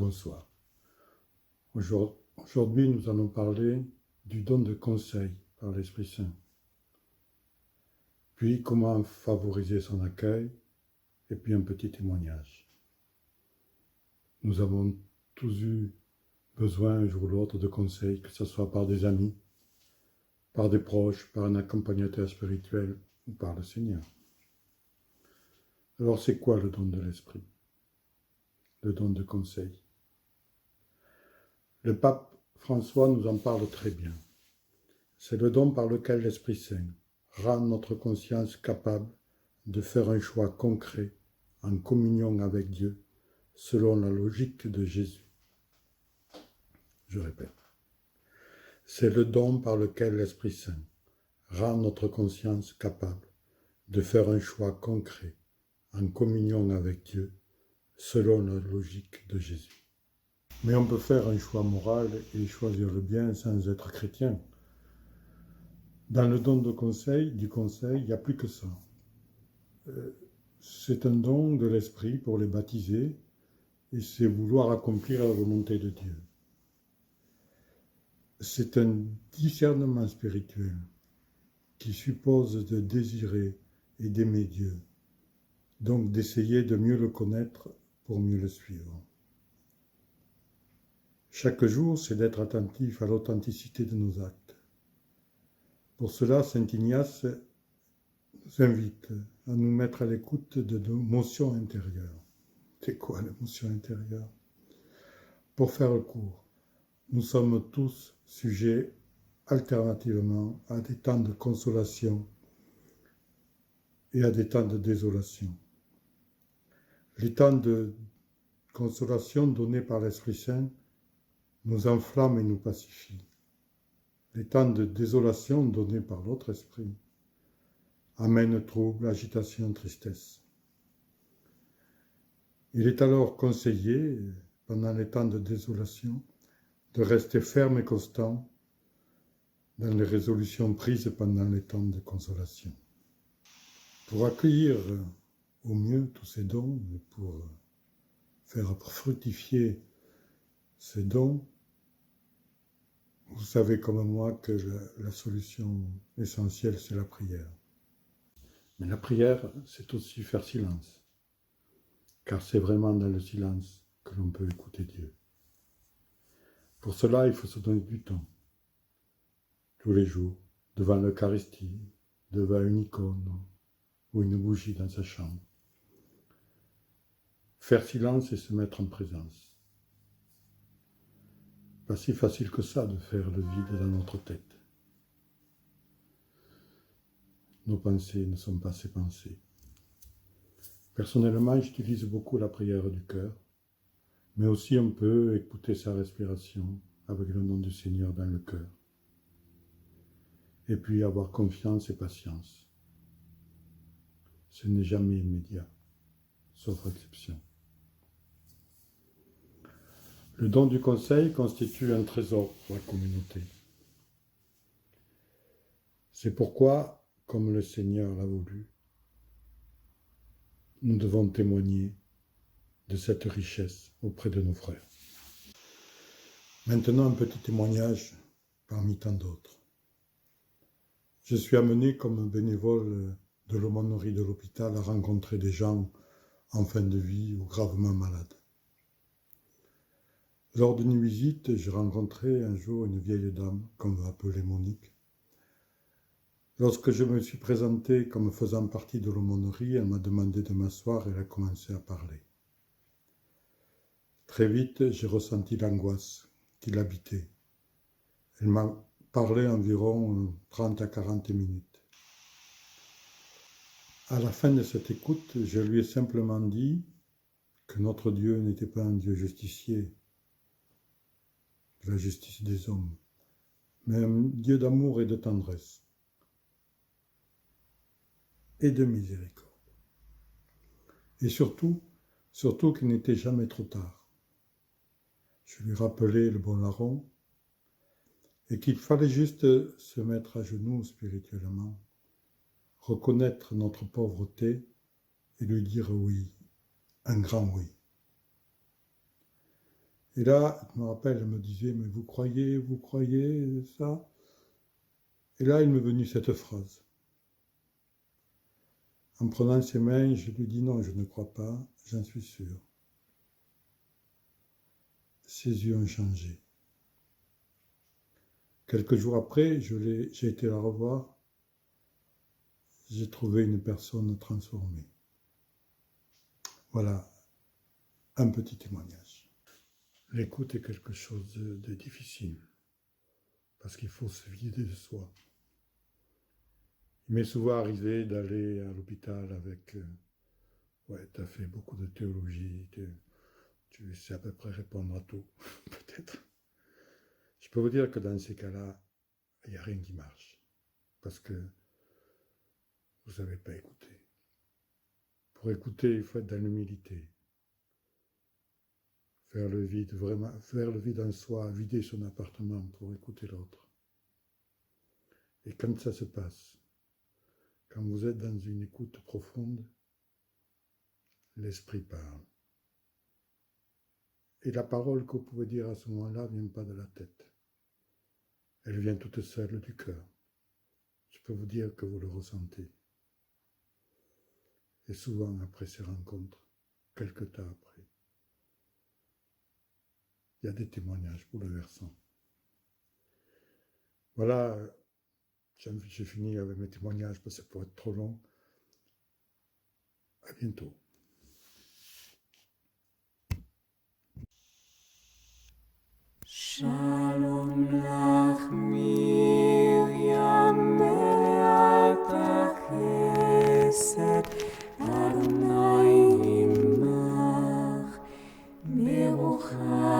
bonsoir. Aujourd'hui, nous allons parler du don de conseil par l'Esprit Saint, puis comment favoriser son accueil, et puis un petit témoignage. Nous avons tous eu besoin un jour ou l'autre de conseils, que ce soit par des amis, par des proches, par un accompagnateur spirituel ou par le Seigneur. Alors c'est quoi le don de l'Esprit? Le don de conseil. Le pape François nous en parle très bien. C'est le don par lequel l'Esprit Saint rend notre conscience capable de faire un choix concret en communion avec Dieu selon la logique de Jésus. Je répète. C'est le don par lequel l'Esprit Saint rend notre conscience capable de faire un choix concret en communion avec Dieu selon la logique de Jésus. Mais on peut faire un choix moral et choisir le bien sans être chrétien. Dans le don du conseil, il n'y a plus que ça. C'est un don de l'Esprit pour les baptiser et c'est vouloir accomplir la volonté de Dieu. C'est un discernement spirituel qui suppose de désirer et d'aimer Dieu, donc d'essayer de mieux le connaître pour mieux le suivre. Chaque jour, c'est d'être attentif à l'authenticité de nos actes. Pour cela, saint Ignace nous invite à nous mettre à l'écoute de nos motions intérieures. C'est quoi l'émotion intérieure? Pour faire court, nous sommes tous sujets alternativement à des temps de consolation et à des temps de désolation. Les temps de consolation donnés par l'Esprit Saint nous enflamment et nous pacifient. Les temps de désolation donnés par l'autre esprit amènent trouble, agitation, tristesse. Il est alors conseillé, pendant les temps de désolation, de rester ferme et constant dans les résolutions prises pendant les temps de consolation. Pour accueillir au mieux tous ces dons et pour faire fructifier ces dons, vous savez comme moi que la solution essentielle, c'est la prière. Mais la prière, c'est aussi faire silence, car c'est vraiment dans le silence que l'on peut écouter Dieu. Pour cela, il faut se donner du temps, tous les jours, devant l'Eucharistie, devant une icône ou une bougie dans sa chambre. Faire silence et se mettre en présence. Pas si facile que ça de faire le vide dans notre tête. Nos pensées ne sont pas ses pensées. Personnellement, j'utilise beaucoup la prière du cœur, mais aussi on peut écouter sa respiration avec le nom du Seigneur dans le cœur. Et puis avoir confiance et patience. Ce n'est jamais immédiat, sauf exception. Le don du conseil constitue un trésor pour la communauté. C'est pourquoi, comme le Seigneur l'a voulu, nous devons témoigner de cette richesse auprès de nos frères. Maintenant, un petit témoignage parmi tant d'autres. Je suis amené comme bénévole de l'aumônerie de l'hôpital à rencontrer des gens en fin de vie ou gravement malades. Lors d'une visite, j'ai rencontré un jour une vieille dame, qu'on va appeler Monique. Lorsque je me suis présenté comme faisant partie de l'aumônerie, elle m'a demandé de m'asseoir et elle a commencé à parler. Très vite, j'ai ressenti l'angoisse qui l'habitait. Elle m'a parlé environ 30 à 40 minutes. À la fin de cette écoute, je lui ai simplement dit que notre Dieu n'était pas un Dieu justicier, de la justice des hommes, mais un Dieu d'amour et de tendresse et de miséricorde. Et surtout qu'il n'était jamais trop tard. Je lui rappelais le bon larron et qu'il fallait juste se mettre à genoux spirituellement, reconnaître notre pauvreté et lui dire oui, un grand oui. Et là, je me rappelle, elle me disait, mais vous croyez ça? Et là, il m'est venu cette phrase. En prenant ses mains, je lui dis non, je ne crois pas, j'en suis sûr. Ses yeux ont changé. Quelques jours après, j'ai été la revoir. J'ai trouvé une personne transformée. Voilà un petit témoignage. L'écoute est quelque chose de difficile, parce qu'il faut se vider de soi. Il m'est souvent arrivé d'aller à l'hôpital avec ouais, tu as fait beaucoup de théologie, tu sais à peu près répondre à tout, peut-être. Je peux vous dire que dans ces cas-là, il n'y a rien qui marche, parce que vous ne savez pas écouter. Pour écouter, il faut être dans l'humilité. Faire le vide, vraiment, faire le vide en soi, vider son appartement pour écouter l'autre. Et quand ça se passe, quand vous êtes dans une écoute profonde, l'esprit parle. Et la parole que vous pouvez dire à ce moment-là ne vient pas de la tête. Elle vient toute seule du cœur. Je peux vous dire que vous le ressentez. Et souvent après ces rencontres, quelque temps après, il y a des témoignages bouleversants. Voilà, j'ai fini avec mes témoignages parce que ça pourrait être trop long. À bientôt. Shalom lach Miriam me'at chesed Adonai imach Berucha